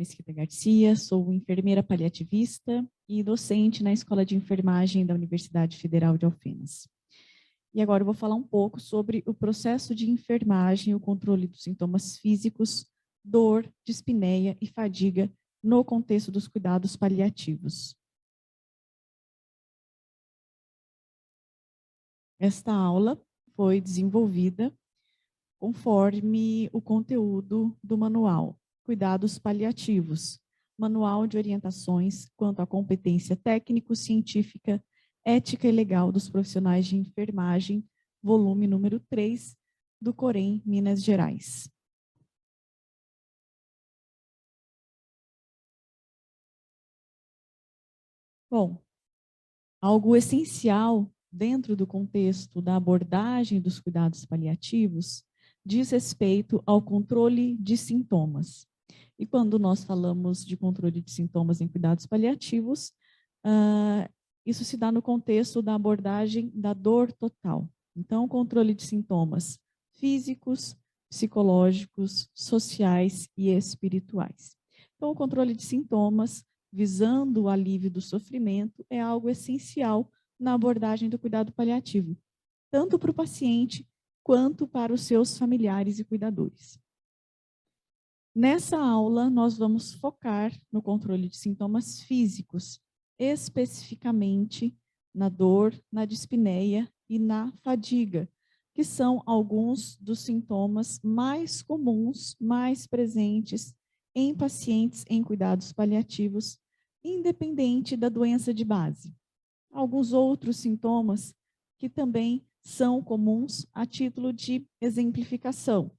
Mesquita Garcia, sou enfermeira paliativista e docente na Escola de Enfermagem da Universidade Federal de Alfenas. E agora eu vou falar um pouco sobre o processo de enfermagem, o controle dos sintomas físicos, dor, dispneia e fadiga no contexto dos cuidados paliativos. Esta aula foi desenvolvida conforme o conteúdo do manual Cuidados Paliativos, Manual de Orientações quanto à competência técnico-científica, ética e legal dos profissionais de enfermagem, volume número 3, do Corém, Minas Gerais. Bom, algo essencial dentro do contexto da abordagem dos cuidados paliativos diz respeito ao controle de sintomas. E quando nós falamos de controle de sintomas em cuidados paliativos, isso se dá no contexto da abordagem da dor total. Então, controle de sintomas físicos, psicológicos, sociais e espirituais. Então, o controle de sintomas visando o alívio do sofrimento é algo essencial na abordagem do cuidado paliativo, tanto para o paciente quanto para os seus familiares e cuidadores. Nessa aula, nós vamos focar no controle de sintomas físicos, especificamente na dor, na dispneia e na fadiga, que são alguns dos sintomas mais comuns, mais presentes em pacientes em cuidados paliativos, independente da doença de base. Alguns outros sintomas que também são comuns a título de exemplificação: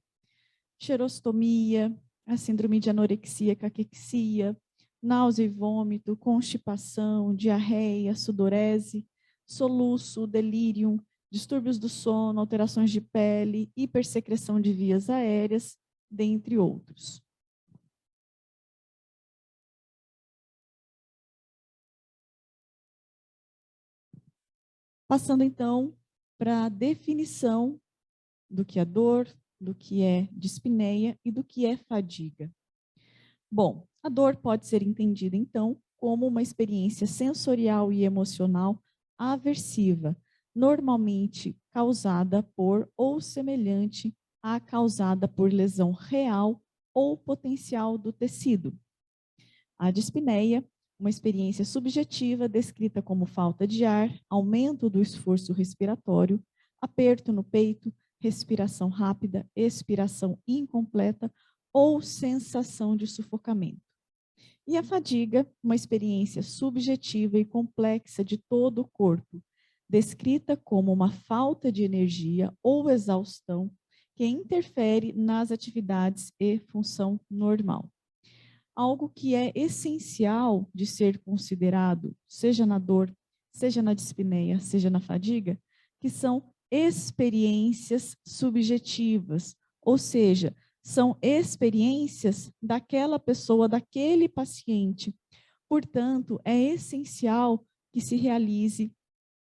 xerostomia, a síndrome de anorexia, caquexia, náusea e vômito, constipação, diarreia, sudorese, soluço, delírio, distúrbios do sono, alterações de pele, hipersecreção de vias aéreas, dentre outros. Passando então para a definição do que é dor, do que é dispneia e do que é fadiga. Bom, a dor pode ser entendida, então, como uma experiência sensorial e emocional aversiva, normalmente causada por ou semelhante à causada por lesão real ou potencial do tecido. A dispneia, uma experiência subjetiva descrita como falta de ar, aumento do esforço respiratório, aperto no peito, respiração rápida, expiração incompleta ou sensação de sufocamento. E a fadiga, uma experiência subjetiva e complexa de todo o corpo, descrita como uma falta de energia ou exaustão que interfere nas atividades e função normal. Algo que é essencial de ser considerado, seja na dor, seja na dispneia, seja na fadiga, que são experiências subjetivas, ou seja, são experiências daquela pessoa, daquele paciente. Portanto, é essencial que se realize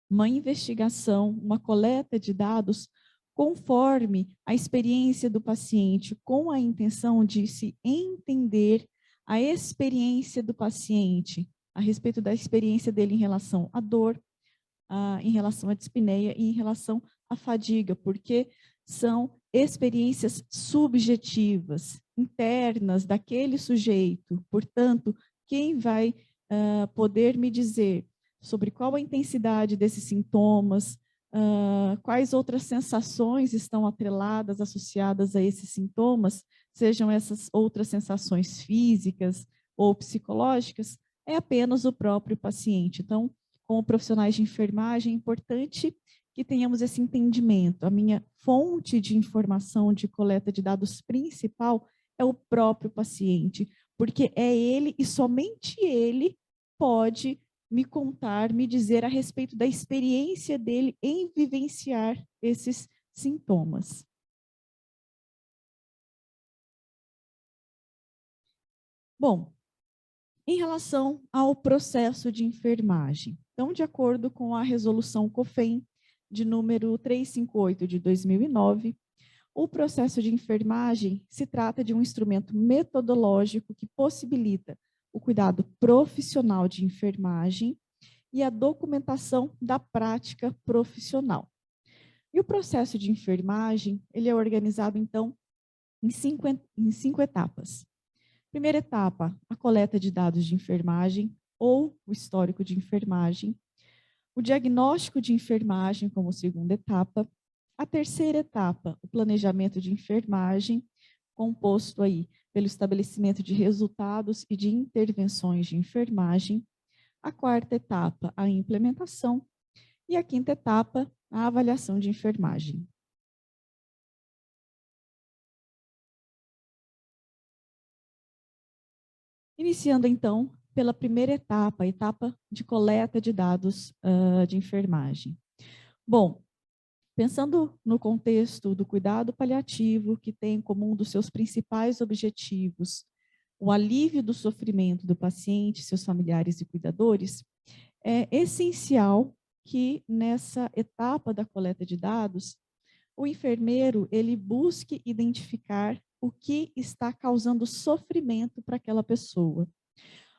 uma investigação, uma coleta de dados conforme a experiência do paciente, com a intenção de se entender a experiência do paciente, a respeito da experiência dele em relação à dor, em relação à dispneia e em relação à fadiga, porque são experiências subjetivas, internas daquele sujeito. Portanto, quem vai poder me dizer sobre qual a intensidade desses sintomas, quais outras sensações estão atreladas, associadas a esses sintomas, sejam essas outras sensações físicas ou psicológicas, é apenas o próprio paciente. Então, como profissionais de enfermagem, é importante que tenhamos esse entendimento. A minha fonte de informação de coleta de dados principal é o próprio paciente, porque é ele e somente ele pode me contar, me dizer a respeito da experiência dele em vivenciar esses sintomas. Bom, em relação ao processo de enfermagem, então, de acordo com a resolução COFEM de número 358 de 2009, O processo de enfermagem se trata de um instrumento metodológico que possibilita o cuidado profissional de enfermagem e a documentação da prática profissional. E o processo de enfermagem, ele é organizado, então, em cinco etapas. Primeira etapa, a coleta de dados de enfermagem ou o histórico de enfermagem. O diagnóstico de enfermagem como segunda etapa. A terceira etapa, o planejamento de enfermagem, composto aí pelo estabelecimento de resultados e de intervenções de enfermagem. A quarta etapa, a implementação. E a quinta etapa, a avaliação de enfermagem. Iniciando, então, pela primeira etapa, a etapa de coleta de dados de enfermagem. Bom, pensando no contexto do cuidado paliativo, que tem como um dos seus principais objetivos o alívio do sofrimento do paciente, seus familiares e cuidadores, é essencial que nessa etapa da coleta de dados, o enfermeiro ele busque identificar o que está causando sofrimento para aquela pessoa.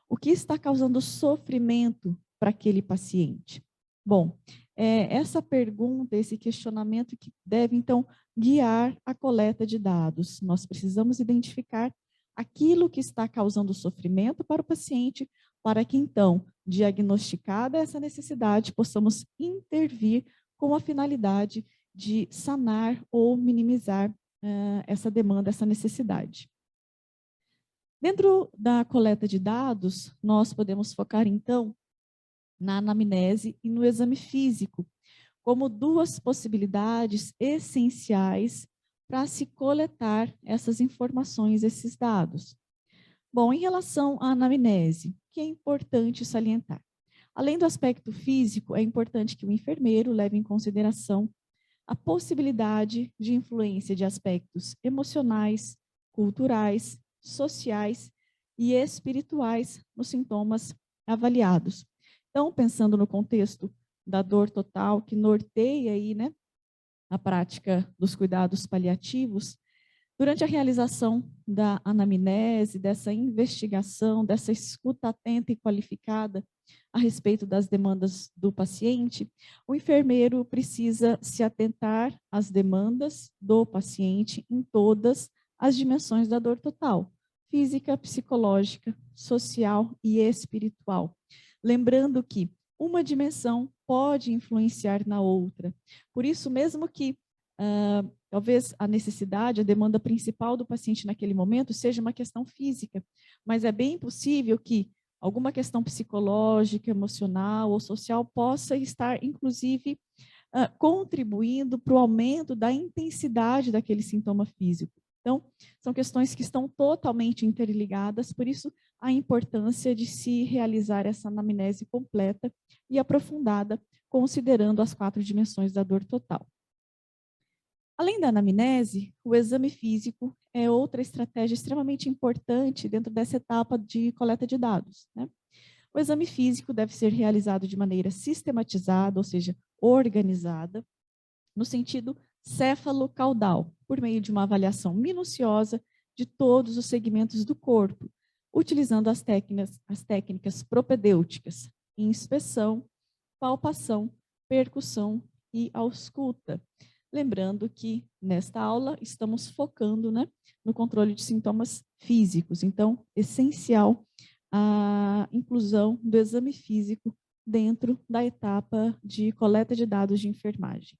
O que está causando sofrimento para aquele paciente? Bom, essa pergunta, esse questionamento que deve, então, guiar a coleta de dados. Nós precisamos identificar aquilo que está causando sofrimento para o paciente, para que, então, diagnosticada essa necessidade, possamos intervir com a finalidade de sanar ou minimizar essa demanda, essa necessidade. Dentro da coleta de dados, nós podemos focar, então, na anamnese e no exame físico, como duas possibilidades essenciais para se coletar essas informações, esses dados. Bom, em relação à anamnese, que é importante salientar? Além do aspecto físico, é importante que o enfermeiro leve em consideração a possibilidade de influência de aspectos emocionais, culturais, sociais e espirituais nos sintomas avaliados. Então, pensando no contexto da dor total, que norteia aí, né, a prática dos cuidados paliativos, durante a realização da anamnese, dessa investigação, dessa escuta atenta e qualificada a respeito das demandas do paciente, o enfermeiro precisa se atentar às demandas do paciente em todas as dimensões da dor total, física, psicológica, social e espiritual. Lembrando que uma dimensão pode influenciar na outra. Por isso, mesmo que talvez a necessidade, a demanda principal do paciente naquele momento seja uma questão física, mas é bem possível que alguma questão psicológica, emocional ou social possa estar, inclusive, contribuindo para o aumento da intensidade daquele sintoma físico. Então, são questões que estão totalmente interligadas, por isso a importância de se realizar essa anamnese completa e aprofundada, considerando as 4 dimensões da dor total. Além da anamnese, o exame físico é outra estratégia extremamente importante dentro dessa etapa de coleta de dados, né? O exame físico deve ser realizado de maneira sistematizada, ou seja, organizada, no sentido céfalo-caudal, por meio de uma avaliação minuciosa de todos os segmentos do corpo, utilizando as técnicas propedêuticas, inspeção, palpação, percussão e ausculta. Lembrando que, nesta aula, estamos focando, né, no controle de sintomas físicos. Então, essencial a inclusão do exame físico dentro da etapa de coleta de dados de enfermagem.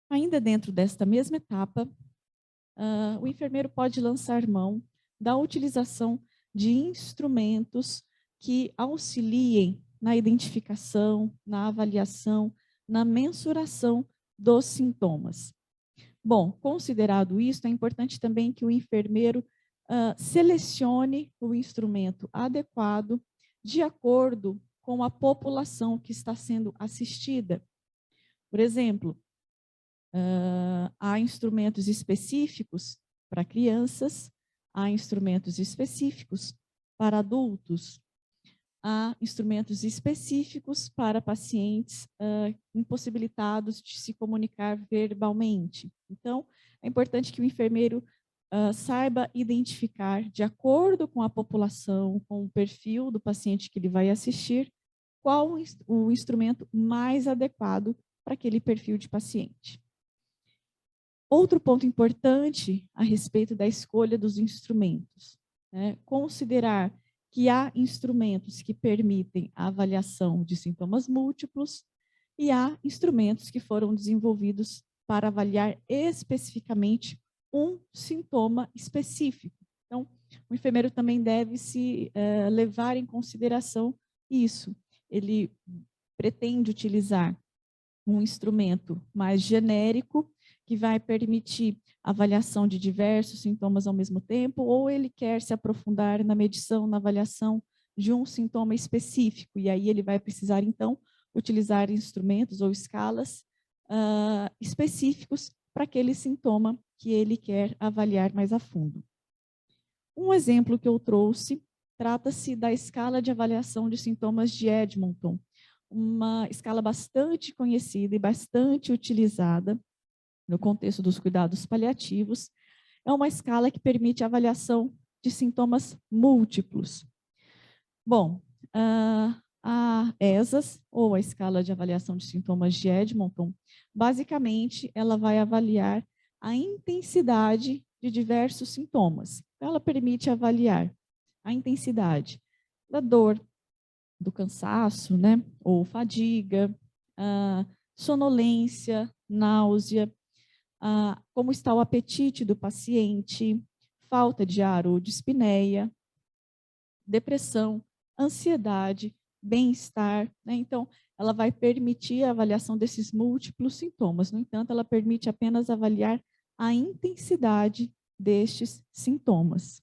Ainda dentro desta mesma etapa, o enfermeiro pode lançar mão da utilização de instrumentos que auxiliem na identificação, na avaliação, na mensuração dos sintomas. Bom, considerado isso, é importante também que o enfermeiro selecione o instrumento adequado de acordo com a população que está sendo assistida. Por exemplo, há instrumentos específicos para crianças, há instrumentos específicos para adultos. a instrumentos específicos para pacientes impossibilitados de se comunicar verbalmente. Então, é importante que o enfermeiro saiba identificar, de acordo com a população, com o perfil do paciente que ele vai assistir, qual o instrumento mais adequado para aquele perfil de paciente. Outro ponto importante a respeito da escolha dos instrumentos, né? Considerar que há instrumentos que permitem a avaliação de sintomas múltiplos e há instrumentos que foram desenvolvidos para avaliar especificamente um sintoma específico. Então, o enfermeiro também deve se levar em consideração isso. Ele pretende utilizar um instrumento mais genérico, que vai permitir avaliação de diversos sintomas ao mesmo tempo, ou ele quer se aprofundar na medição, na avaliação de um sintoma específico, e aí ele vai precisar, então, utilizar instrumentos ou escalas específicos para aquele sintoma que ele quer avaliar mais a fundo. Um exemplo que eu trouxe trata-se da escala de avaliação de sintomas de Edmonton, uma escala bastante conhecida e bastante utilizada no contexto dos cuidados paliativos. É uma escala que permite a avaliação de sintomas múltiplos. Bom, a ESAS, ou a escala de avaliação de sintomas de Edmonton, basicamente ela vai avaliar a intensidade de diversos sintomas. Ela permite avaliar a intensidade da dor, do cansaço, né, ou fadiga, sonolência, náusea, como está o apetite do paciente, falta de ar ou dispneia, depressão, ansiedade, bem-estar, né? Então, ela vai permitir a avaliação desses múltiplos sintomas. No entanto, ela permite apenas avaliar a intensidade destes sintomas.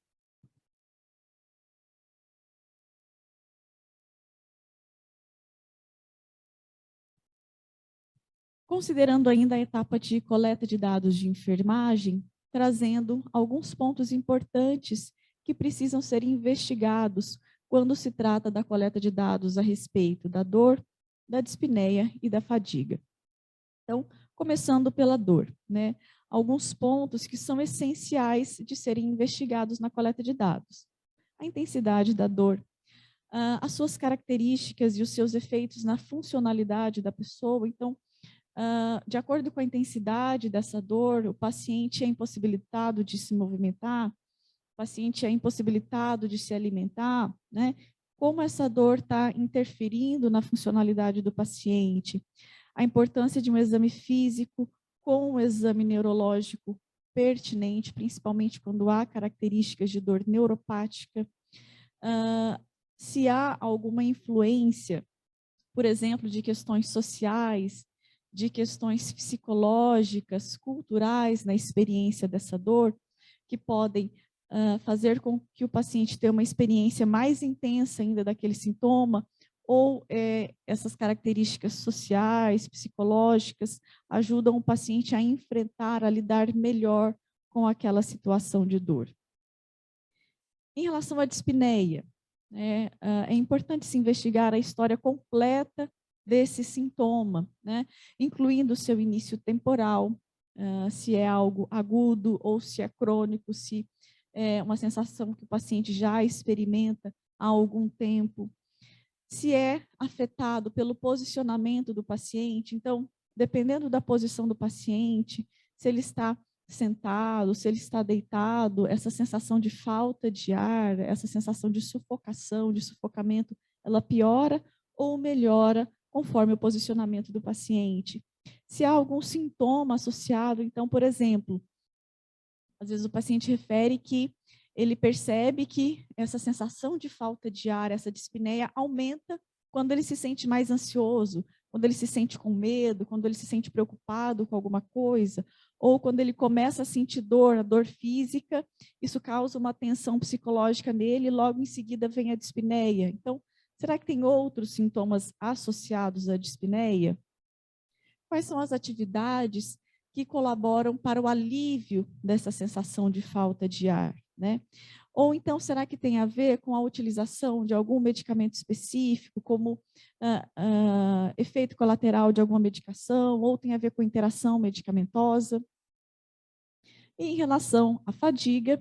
Considerando ainda a etapa de coleta de dados de enfermagem, trazendo alguns pontos importantes que precisam ser investigados quando se trata da coleta de dados a respeito da dor, da dispneia e da fadiga. Então, começando pela dor, né? Alguns pontos que são essenciais de serem investigados na coleta de dados. A intensidade da dor, as suas características e os seus efeitos na funcionalidade da pessoa. Então, de acordo com a intensidade dessa dor, o paciente é impossibilitado de se movimentar, o paciente é impossibilitado de se alimentar, né? Como essa dor está interferindo na funcionalidade do paciente, a importância de um exame físico com um exame neurológico pertinente, principalmente quando há características de dor neuropática, se há alguma influência, por exemplo, de questões sociais, de questões psicológicas, culturais na experiência dessa dor, que podem fazer com que o paciente tenha uma experiência mais intensa ainda daquele sintoma, ou essas características sociais, psicológicas, ajudam o paciente a enfrentar, a lidar melhor com aquela situação de dor. Em relação à dispneia, é importante se investigar a história completa desse sintoma, né? Incluindo o seu início temporal, se é algo agudo ou se é crônico, se é uma sensação que o paciente já experimenta há algum tempo, se é afetado pelo posicionamento do paciente. Então, dependendo da posição do paciente, se ele está sentado, se ele está deitado, essa sensação de falta de ar, essa sensação de sufocação, de sufocamento, ela piora ou melhora conforme o posicionamento do paciente. Se há algum sintoma associado, então, por exemplo, às vezes o paciente refere que ele percebe que essa sensação de falta de ar, essa dispneia, aumenta quando ele se sente mais ansioso, quando ele se sente com medo, quando ele se sente preocupado com alguma coisa, ou quando ele começa a sentir dor, a dor física, isso causa uma tensão psicológica nele e logo em seguida vem a dispneia. Então, será que tem outros sintomas associados à dispneia? Quais são as atividades que colaboram para o alívio dessa sensação de falta de ar, né? Ou então, será que tem a ver com a utilização de algum medicamento específico, como efeito colateral de alguma medicação, ou tem a ver com interação medicamentosa? E em relação à fadiga,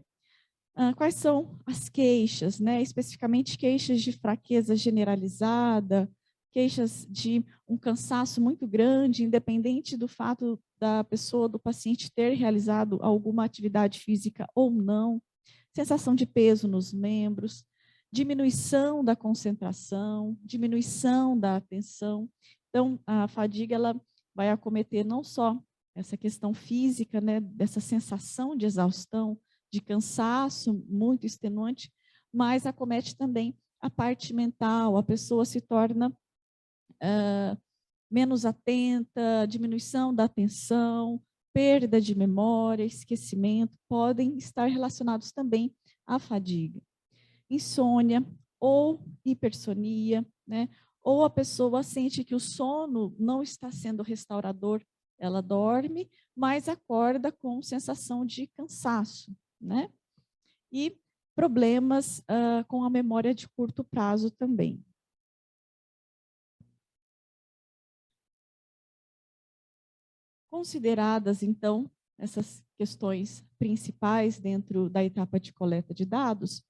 quais são as queixas, né? Especificamente queixas de fraqueza generalizada, queixas de um cansaço muito grande, independente do fato da pessoa, do paciente ter realizado alguma atividade física ou não, sensação de peso nos membros, diminuição da concentração, diminuição da atenção. Então, a fadiga ela vai acometer não só essa questão física, né, dessa sensação de exaustão, de cansaço muito extenuante, mas acomete também a parte mental, a pessoa se torna menos atenta, diminuição da atenção, perda de memória, esquecimento, podem estar relacionados também à fadiga. Insônia ou hipersonia, né? Ou a pessoa sente que o sono não está sendo restaurador, ela dorme, mas acorda com sensação de cansaço, né? E problemas com a memória de curto prazo também. Consideradas, então, essas questões principais dentro da etapa de coleta de dados,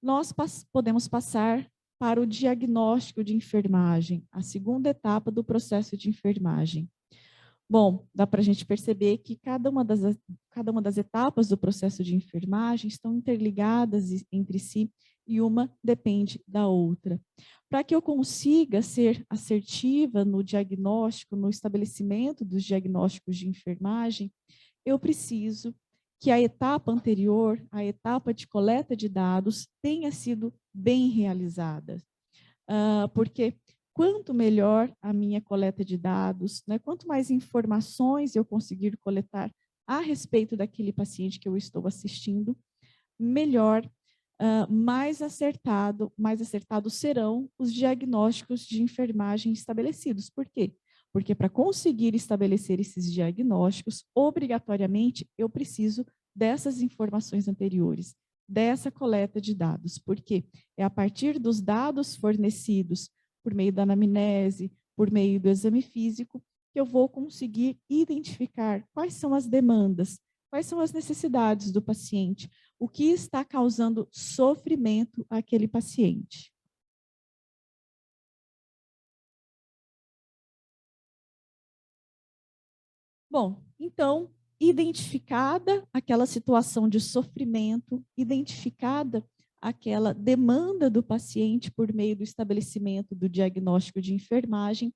nós podemos passar para o diagnóstico de enfermagem, a segunda etapa do processo de enfermagem. Bom, dá para a gente perceber que cada uma das etapas do processo de enfermagem estão interligadas entre si e uma depende da outra. Para que eu consiga ser assertiva no diagnóstico, no estabelecimento dos diagnósticos de enfermagem, eu preciso que a etapa anterior, a etapa de coleta de dados, tenha sido bem realizada. Porque quanto melhor a minha coleta de dados, né, quanto mais informações eu conseguir coletar a respeito daquele paciente que eu estou assistindo, melhor, mais acertados serão os diagnósticos de enfermagem estabelecidos. Por quê? Porque para conseguir estabelecer esses diagnósticos, obrigatoriamente, eu preciso dessas informações anteriores, dessa coleta de dados, porque é a partir dos dados fornecidos por meio da anamnese, por meio do exame físico, que eu vou conseguir identificar quais são as demandas, quais são as necessidades do paciente, o que está causando sofrimento àquele paciente. Bom, então, identificada aquela situação de sofrimento, identificada aquela demanda do paciente por meio do estabelecimento do diagnóstico de enfermagem,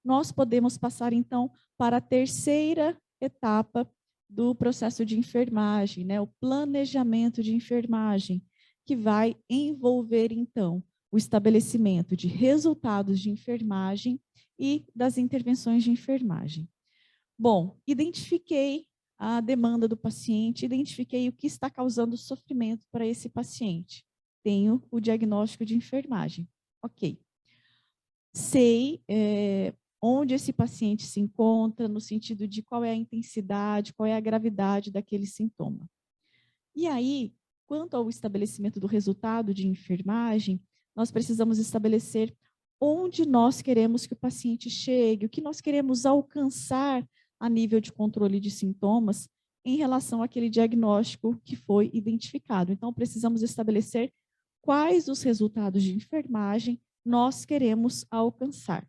nós podemos passar, então, para a terceira etapa do processo de enfermagem, né? O planejamento de enfermagem, que vai envolver, então, o estabelecimento de resultados de enfermagem e das intervenções de enfermagem. Bom, identifiquei a demanda do paciente, identifiquei o que está causando sofrimento para esse paciente. Tenho o diagnóstico de enfermagem. Ok. Sei onde esse paciente se encontra, no sentido de qual é a intensidade, qual é a gravidade daquele sintoma. E aí, quanto ao estabelecimento do resultado de enfermagem, nós precisamos estabelecer onde nós queremos que o paciente chegue, o que nós queremos alcançar a nível de controle de sintomas em relação àquele diagnóstico que foi identificado. Então, precisamos estabelecer quais os resultados de enfermagem nós queremos alcançar.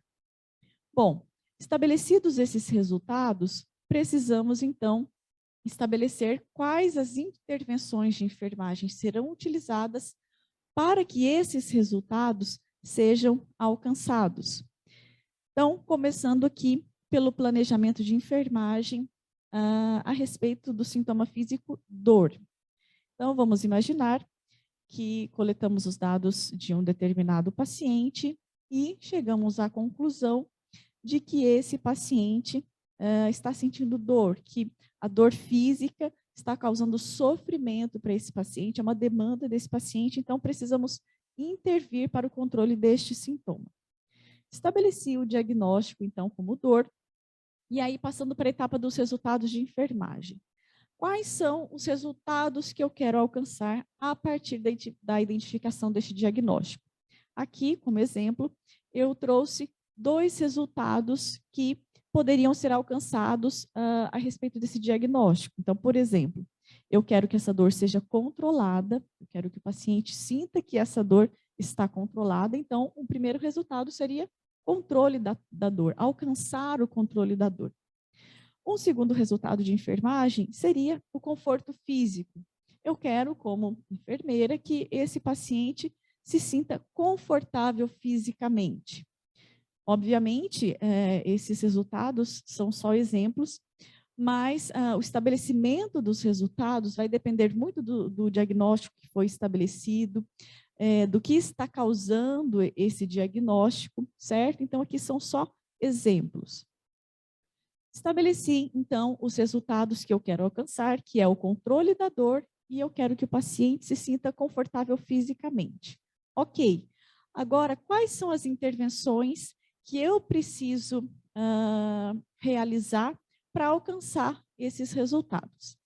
Bom, estabelecidos esses resultados, precisamos, então, estabelecer quais as intervenções de enfermagem serão utilizadas para que esses resultados sejam alcançados. Então, começando aqui pelo planejamento de enfermagem a respeito do sintoma físico dor. Então, vamos imaginar que coletamos os dados de um determinado paciente e chegamos à conclusão de que esse paciente está sentindo dor, que a dor física está causando sofrimento para esse paciente, é uma demanda desse paciente, então precisamos intervir para o controle deste sintoma. Estabeleci o diagnóstico, então, como dor, e aí passando para a etapa dos resultados de enfermagem. Quais são os resultados que eu quero alcançar a partir da identificação deste diagnóstico? Aqui, como exemplo, eu trouxe 2 resultados que poderiam ser alcançados a respeito desse diagnóstico. Então, por exemplo, eu quero que essa dor seja controlada, eu quero que o paciente sinta que essa dor está controlada. Então, o primeiro resultado seria controle da dor, alcançar o controle da dor. Um segundo resultado de enfermagem seria o conforto físico. Eu quero, como enfermeira, que esse paciente se sinta confortável fisicamente. Obviamente, esses resultados são só exemplos, mas o estabelecimento dos resultados vai depender muito do diagnóstico que foi estabelecido, do que está causando esse diagnóstico, certo? Então, aqui são só exemplos. Estabeleci, então, os resultados que eu quero alcançar, que é o controle da dor, e eu quero que o paciente se sinta confortável fisicamente. Ok. Agora, quais são as intervenções que eu preciso realizar para alcançar esses resultados?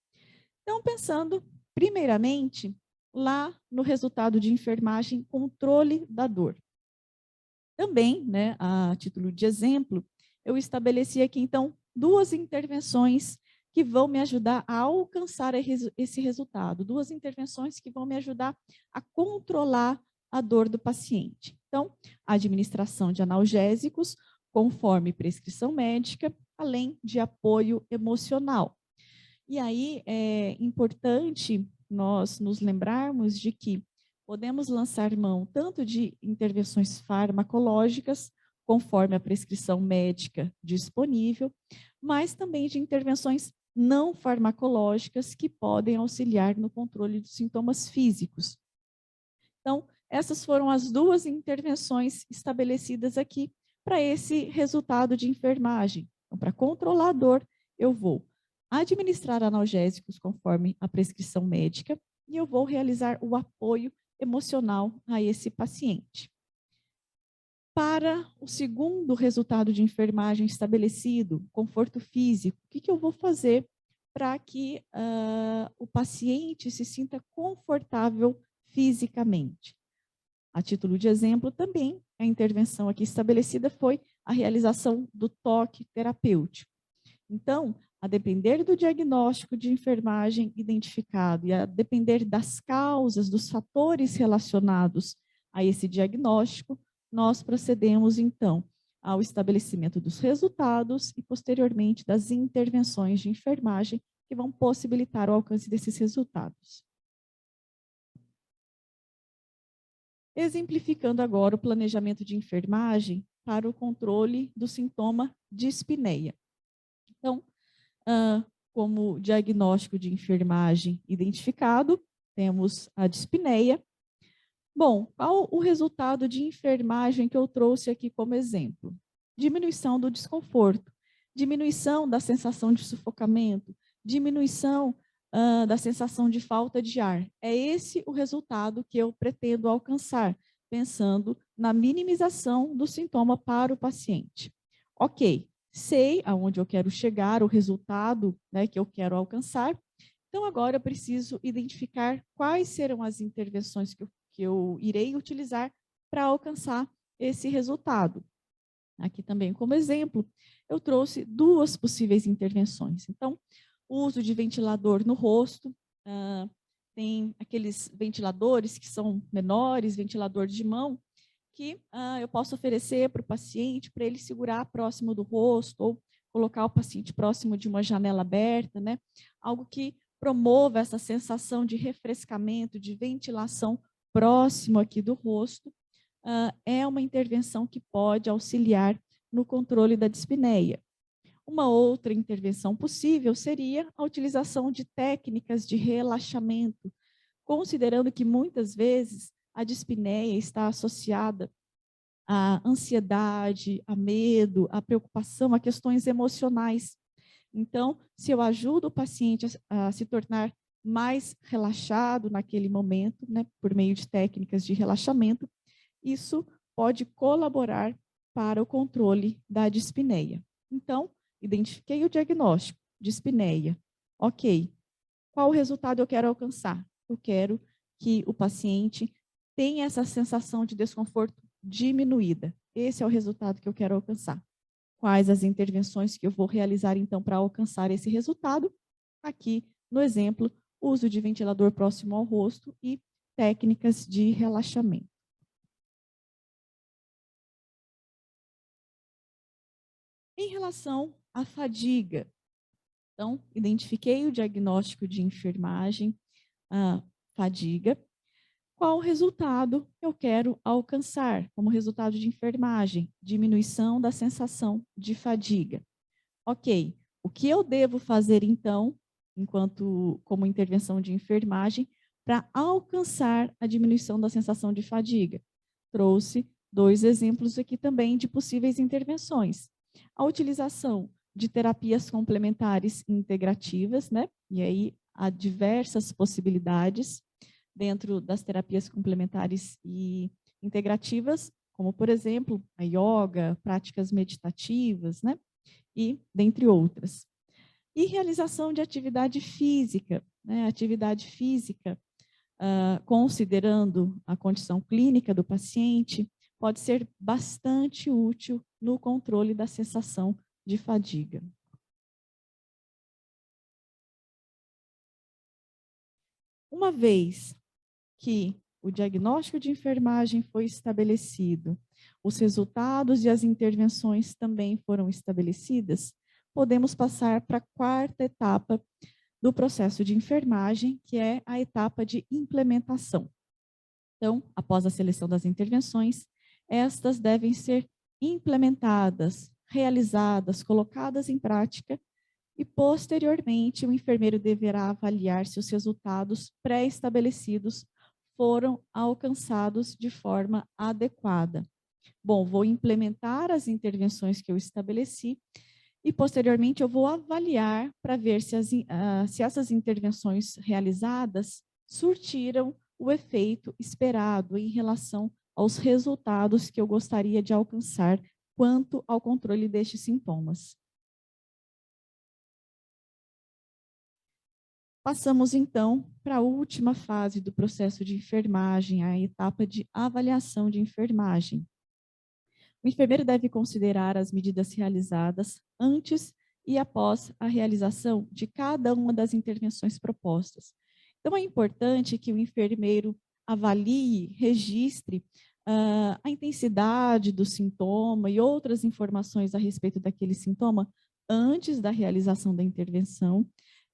Então, pensando, primeiramente, lá no resultado de enfermagem, controle da dor. Também, né, a título de exemplo, eu estabeleci aqui, então, 2 intervenções que vão me ajudar a alcançar esse resultado, 2 intervenções que vão me ajudar a controlar a dor do paciente. Então, a administração de analgésicos, conforme prescrição médica, além de apoio emocional. E aí é importante nós nos lembrarmos de que podemos lançar mão tanto de intervenções farmacológicas, conforme a prescrição médica disponível, mas também de intervenções não farmacológicas que podem auxiliar no controle dos sintomas físicos. Então, essas foram as 2 intervenções estabelecidas aqui para esse resultado de enfermagem. Então, para controlar a dor, eu vou administrar analgésicos conforme a prescrição médica e eu vou realizar o apoio emocional a esse paciente. Para o segundo resultado de enfermagem estabelecido, conforto físico, o que eu vou fazer para que o paciente se sinta confortável fisicamente? A título de exemplo, também a intervenção aqui estabelecida foi a realização do toque terapêutico. Então, a depender do diagnóstico de enfermagem identificado e a depender das causas, dos fatores relacionados a esse diagnóstico, nós procedemos, então, ao estabelecimento dos resultados e, posteriormente, das intervenções de enfermagem que vão possibilitar o alcance desses resultados. Exemplificando agora o planejamento de enfermagem para o controle do sintoma dispneia. Então, como diagnóstico de enfermagem identificado, temos a dispneia. Bom, qual o resultado de enfermagem que eu trouxe aqui como exemplo? Diminuição do desconforto, diminuição da sensação de sufocamento, diminuição da sensação de falta de ar. É esse o resultado que eu pretendo alcançar, pensando na minimização do sintoma para o paciente. Ok, sei aonde eu quero chegar, o resultado, né, que eu quero alcançar. Então, agora eu preciso identificar quais serão as intervenções que eu irei utilizar para alcançar esse resultado. Aqui também, como exemplo, eu trouxe 2 possíveis intervenções. Então, o uso de ventilador no rosto, tem aqueles ventiladores que são menores, ventilador de mão, que eu posso oferecer para o paciente, para ele segurar próximo do rosto, ou colocar o paciente próximo de uma janela aberta, né? Algo que promova essa sensação de refrescamento, de ventilação próximo aqui do rosto, é uma intervenção que pode auxiliar no controle da dispneia. Uma outra intervenção possível seria a utilização de técnicas de relaxamento, considerando que muitas vezes a dispneia está associada à ansiedade, a medo, a preocupação, a questões emocionais. Então, se eu ajudo o paciente a se tornar mais relaxado naquele momento, né, por meio de técnicas de relaxamento, isso pode colaborar para o controle da dispneia. Então, identifiquei o diagnóstico, dispneia. Ok, qual resultado eu quero alcançar? Eu quero que o paciente tenha essa sensação de desconforto diminuída. Esse é o resultado que eu quero alcançar. Quais as intervenções que eu vou realizar, então, para alcançar esse resultado? Aqui, no exemplo, uso de ventilador próximo ao rosto e técnicas de relaxamento. Em relação à fadiga, então, identifiquei o diagnóstico de enfermagem, fadiga. Qual o resultado eu quero alcançar como resultado de enfermagem? Diminuição da sensação de fadiga. Ok, o que eu devo fazer então, como intervenção de enfermagem, para alcançar a diminuição da sensação de fadiga? Trouxe 2 exemplos aqui também de possíveis intervenções. A utilização de terapias complementares integrativas, né? E aí há diversas possibilidades dentro das terapias complementares e integrativas, como, por exemplo, a yoga, práticas meditativas, né? E dentre outras. E realização de atividade física, né? Atividade física, considerando a condição clínica do paciente, pode ser bastante útil no controle da sensação de fadiga. Uma vez que o diagnóstico de enfermagem foi estabelecido, os resultados e as intervenções também foram estabelecidas, podemos passar para a 4ª etapa do processo de enfermagem, que é a etapa de implementação. Então, após a seleção das intervenções, estas devem ser implementadas, realizadas, colocadas em prática e, posteriormente, o enfermeiro deverá avaliar se os resultados pré-estabelecidos foram alcançados de forma adequada. Bom, vou implementar as intervenções que eu estabeleci e, posteriormente, eu vou avaliar para ver se essas intervenções realizadas surtiram o efeito esperado em relação aos resultados que eu gostaria de alcançar quanto ao controle destes sintomas. Passamos, então, para a última fase do processo de enfermagem, a etapa de avaliação de enfermagem. O enfermeiro deve considerar as medidas realizadas antes e após a realização de cada uma das intervenções propostas. Então, é importante que o enfermeiro avalie, registre a intensidade do sintoma e outras informações a respeito daquele sintoma antes da realização da intervenção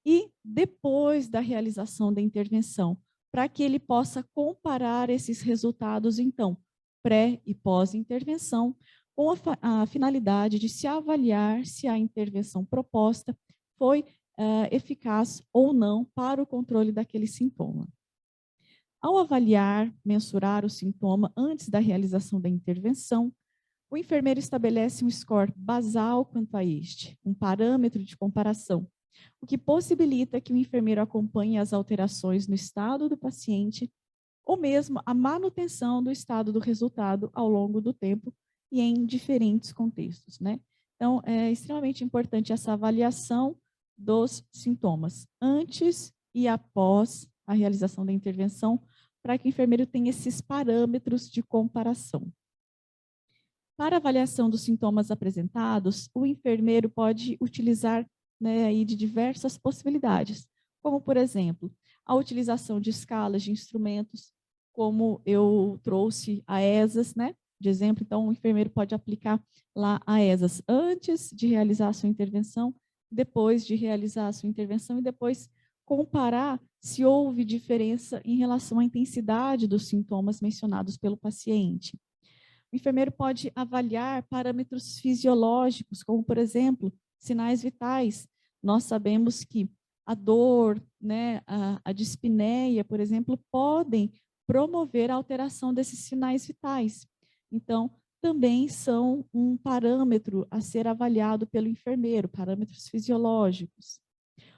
e depois da realização da intervenção, para que ele possa comparar esses resultados, então, pré e pós-intervenção, com a finalidade de se avaliar se a intervenção proposta foi eficaz ou não para o controle daquele sintoma. Ao avaliar, mensurar o sintoma antes da realização da intervenção, o enfermeiro estabelece um score basal quanto a este, um parâmetro de comparação, o que possibilita que o enfermeiro acompanhe as alterações no estado do paciente ou mesmo a manutenção do estado do resultado ao longo do tempo e em diferentes contextos, né? Então, é extremamente importante essa avaliação dos sintomas antes e após a realização da intervenção, para que o enfermeiro tenha esses parâmetros de comparação. Para avaliação dos sintomas apresentados, o enfermeiro pode utilizar, né, aí de diversas possibilidades, como, por exemplo, a utilização de escalas de instrumentos, como eu trouxe a ESAS, né, de exemplo. Então, o enfermeiro pode aplicar lá a ESAS antes de realizar a sua intervenção, depois de realizar a sua intervenção e depois comparar se houve diferença em relação à intensidade dos sintomas mencionados pelo paciente. O enfermeiro pode avaliar parâmetros fisiológicos, como, por exemplo, sinais vitais. Nós sabemos que a dor, né, a dispneia, por exemplo, podem promover a alteração desses sinais vitais. Então, também são um parâmetro a ser avaliado pelo enfermeiro, parâmetros fisiológicos.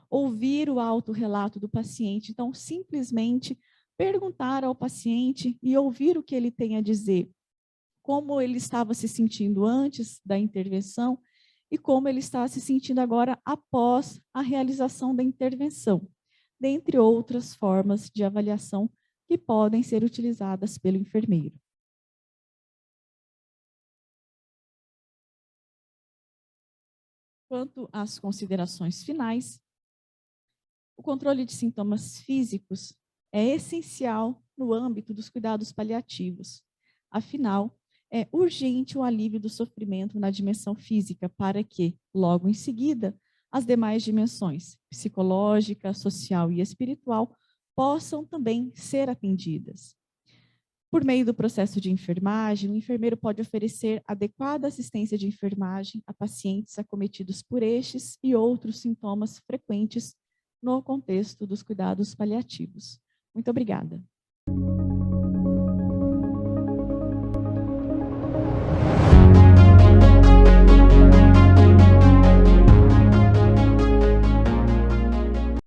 Ouvir o autorrelato do paciente. Então, simplesmente perguntar ao paciente e ouvir o que ele tem a dizer, como ele estava se sentindo antes da intervenção e como ele está se sentindo agora após a realização da intervenção. dentre outras formas de avaliação que podem ser utilizadas pelo enfermeiro. Quanto às considerações finais, o controle de sintomas físicos é essencial no âmbito dos cuidados paliativos. Afinal, é urgente o alívio do sofrimento na dimensão física para que, logo em seguida, as demais dimensões, psicológica, social e espiritual, possam também ser atendidas. Por meio do processo de enfermagem, o enfermeiro pode oferecer adequada assistência de enfermagem a pacientes acometidos por estes e outros sintomas frequentes no contexto dos cuidados paliativos. Muito obrigada.